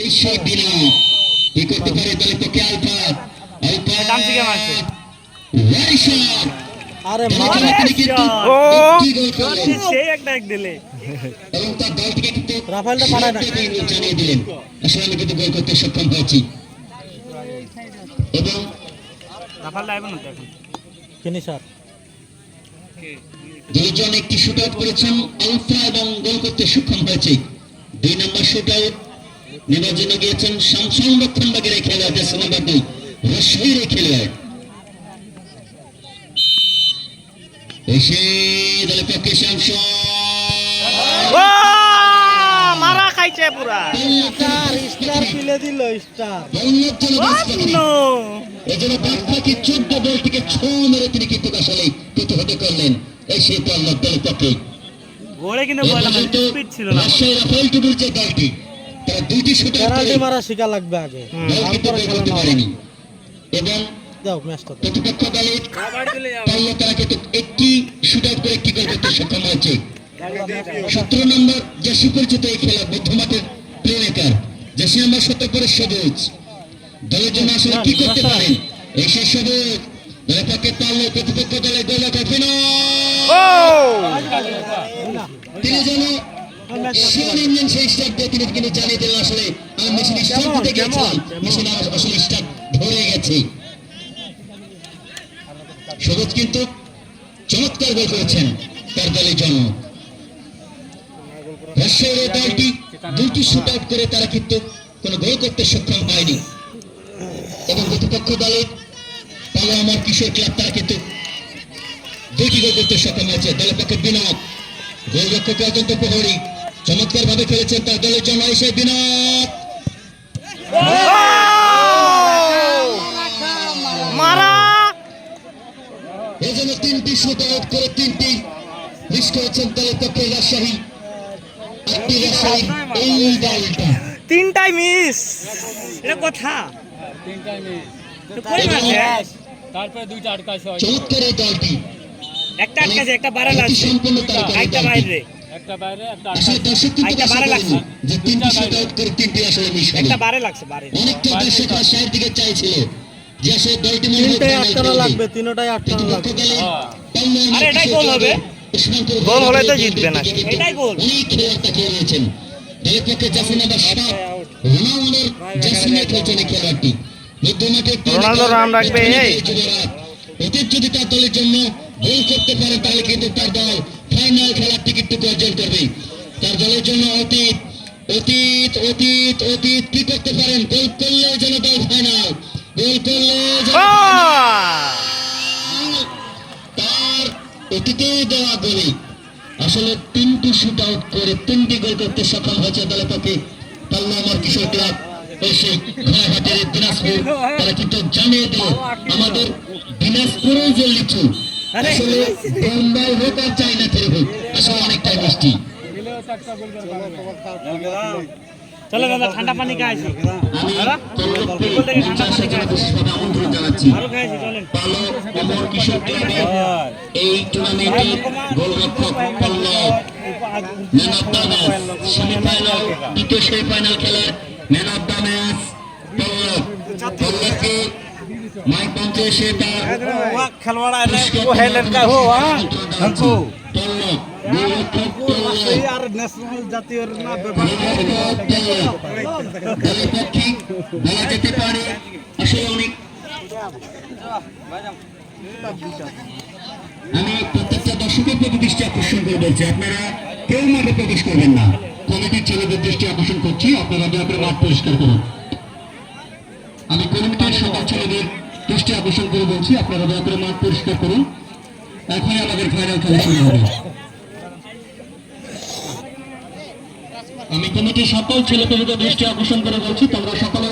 এই সেই বিনা কি করতে পারে দলের পক্ষে আলফা আলফা ডান দিকে মারছে ওয়াইশট আরে ও করলেন সেই একটা এক দিলে এবং তার দল থেকে কিন্তু রাফায়েলটা পাঠায় না জানিয়ে দিলেন আসলে আমি কিন্তু গোল করতে সক্ষম হয়েছি এবং রাফাল লাইভ না এখন ফিনিশার দুইজন একটি শুট আউট করেছেন আলফা এবং গোল করতে সক্ষম হয়েছে 2 নম্বর শুট আউট নেবার জন্য গিয়েছেন সংরক্ষণ বাগের খেলোয়াড় দেশ নাম্বার 2 রাজশাহীর খেলোয়াড় এসে দলের পক্ষে শামসুন ও মারা খাইছে পুরা স্টার তুলে দিল স্টার নো এজন্য বাকি 14 বল থেকে 6 মেরে তিনি কিন্তু আসলে প্রতিহত করলেন এই সেই দলের পক্ষে গোলে কিন্তু বললাম স্পিড ছিল না রাজশাহী রাফায়েল টুডুর যে দলটি তারা দুইটি শুট আউট পেনাল্টি মারা শিখা লাগবে আগে তারপরে খেলা পারেনি এবং দাও ম্যাচটা প্রতিপক্ষ দলের পাল্লা তারা কিন্তু একটি শুট আউট করে একটি গোল করতে সক্ষম হয়েছে 17 নম্বর যে সুপরিচিত এই খেলা মধ্যমাঠের প্লেমেকার জার্সি নাম্বার 17 পরে সবুজ দলের জন্য আসলে কি করতে পারেন এই সেই সবুজ দলের পক্ষে পাল্লা প্রতিপক্ষ দলের গোলরক্ষক তিনি যেন ইঞ্জিন সেই স্টার্ট দিয়ে তিনি কিন্তু জানিয়ে দিলেন আসলে আমি মেশিন স্টার্ট দিতে গেছিলাম মেশিন আসলে স্টার্ট ধরে গেছে সবুজ কিন্তু চমৎকার গোল করেছেন তার দলের জন্য রাজশাহীর দলটি দুটি শুট আউট করে তারা কিন্তু কোনো গোল করতে সক্ষম হয়নি এবং প্রতিপক্ষ দলের তাহলে আমার কিশোর ক্লাব তারা কিন্তু দুটি গোল করতে সক্ষম হয়েছে দলের পক্ষে বিনোদ গোলরক্ষক অত্যন্ত প্রহরী চমৎকার ভাবে খেলেছেন তার দলের জন্য এসে বিনোদ মারা এই জন্য 3টি শুট আউট করে 3টি মিস করেছেন দলের পক্ষে রাজশাহী এই দলটা তিনটাই মিস এটা কথা তারপরে দুইটা আটকাছে চমৎকার এই দলটি একটা আটকাছে একটা বাড়া লাগছে সম্পূর্ণ তার একটা বাইরে একটা বাইরে একটা আসলে দর্শক কিন্তু একটা বারে লাগছে। যে 3টি শুট আউট করে 3টি আসলে মিস হলো একটা বারে লাগছে বারে অনেকটা দর্শক রাজশাহীর দিকে চাইছিল যে আসলে দলটি মনে হয় তিনটাই final আটকানো খেলবে। লাগবে তিনটাই আটকানো প্রতিপক্ষ লাগবে দলের আরে এটাই গোল হবে। গোল হলে তো জিতবে না। এটাই গোল। অনেক খেলোয়াড় তাকিয়ে রয়েছেন দলের পক্ষে জার্সি নাম্বার 7 রোনাল্ডোর জার্সি নিয়ে খেলছেন এই খেলোয়াড়টি মধ্যমাঠে রোনালদো রান রাখবে, এই। অতীত যদি তার দলের জন্য গোল করতে পারে তাহলে কিন্তু তার দল ফাইনাল খেলার টিকিটটুকু অর্জন করবে তার দলের জন্য অতীত অতীত অতীত অতীত কি করতে পারেন গোল করলে যেন দল ফাইনাল গোল করলে যেন তার অতীতে দেওয়া গোলে আসলে 3টি শুট আউট করে 3টি গোল করতে সক্ষম হয়েছে দলের পক্ষে পাল্লা আমার কিশোর ক্লাব এসে ঘাটের দিনাজপুর তারা কিন্তু জানিয়ে দিল আমাদের দিনাজপুরেও যে লিচু আসলে বোম্বাই হোক আর চাইনা থেকে হোক আসলে অনেকটাই মিষ্টি চলো দাদা ঠান্ডা পানি খাইছি আমি বিকেল থেকে ঠান্ডা পানি খাইছি বিশেষভাবে আমন্ত্রণ জানাচ্ছি আরো খাইছি চলেন পালক অমর কিশোর ক্লাবের এই টুর্নামেন্টে গোলরক্ষক Pallab man of the match semifinal দ্বিতীয় সেমিফাইনাল খেলার ম্যান অফ দ্য ম্যাচ পল্লবকে মাইক মঞ্চে এসে তার খেলোয়াড় পল্লব গোলরক্ষক পল্লব আর ন্যাশনাল জাতীয় না দলের পক্ষে বলা যেতে পারে আসলে অনেক আমি প্রত্যেকটা দর্শকের প্রতি দৃষ্টি আকর্ষণ করে বলছি আপনারা কেউ মাঠে প্রবেশ করবেন না কমিটির ছেলেদের দৃষ্টি আকর্ষণ করছি আপনারা দয়া করে মাঠ পরিষ্কার করুন আমি কমিটির সকল ছেলেদের দৃষ্টি আকর্ষণ করে বলছি আপনারা দয়া করে মাঠ পরিষ্কার করুন এখনই আমাদের ফাইনাল খেলা শুরু হবে আমি কমিটির সকল ছেলেপেলেদের দৃষ্টি আকর্ষণ করে বলছি তোমরা সকলে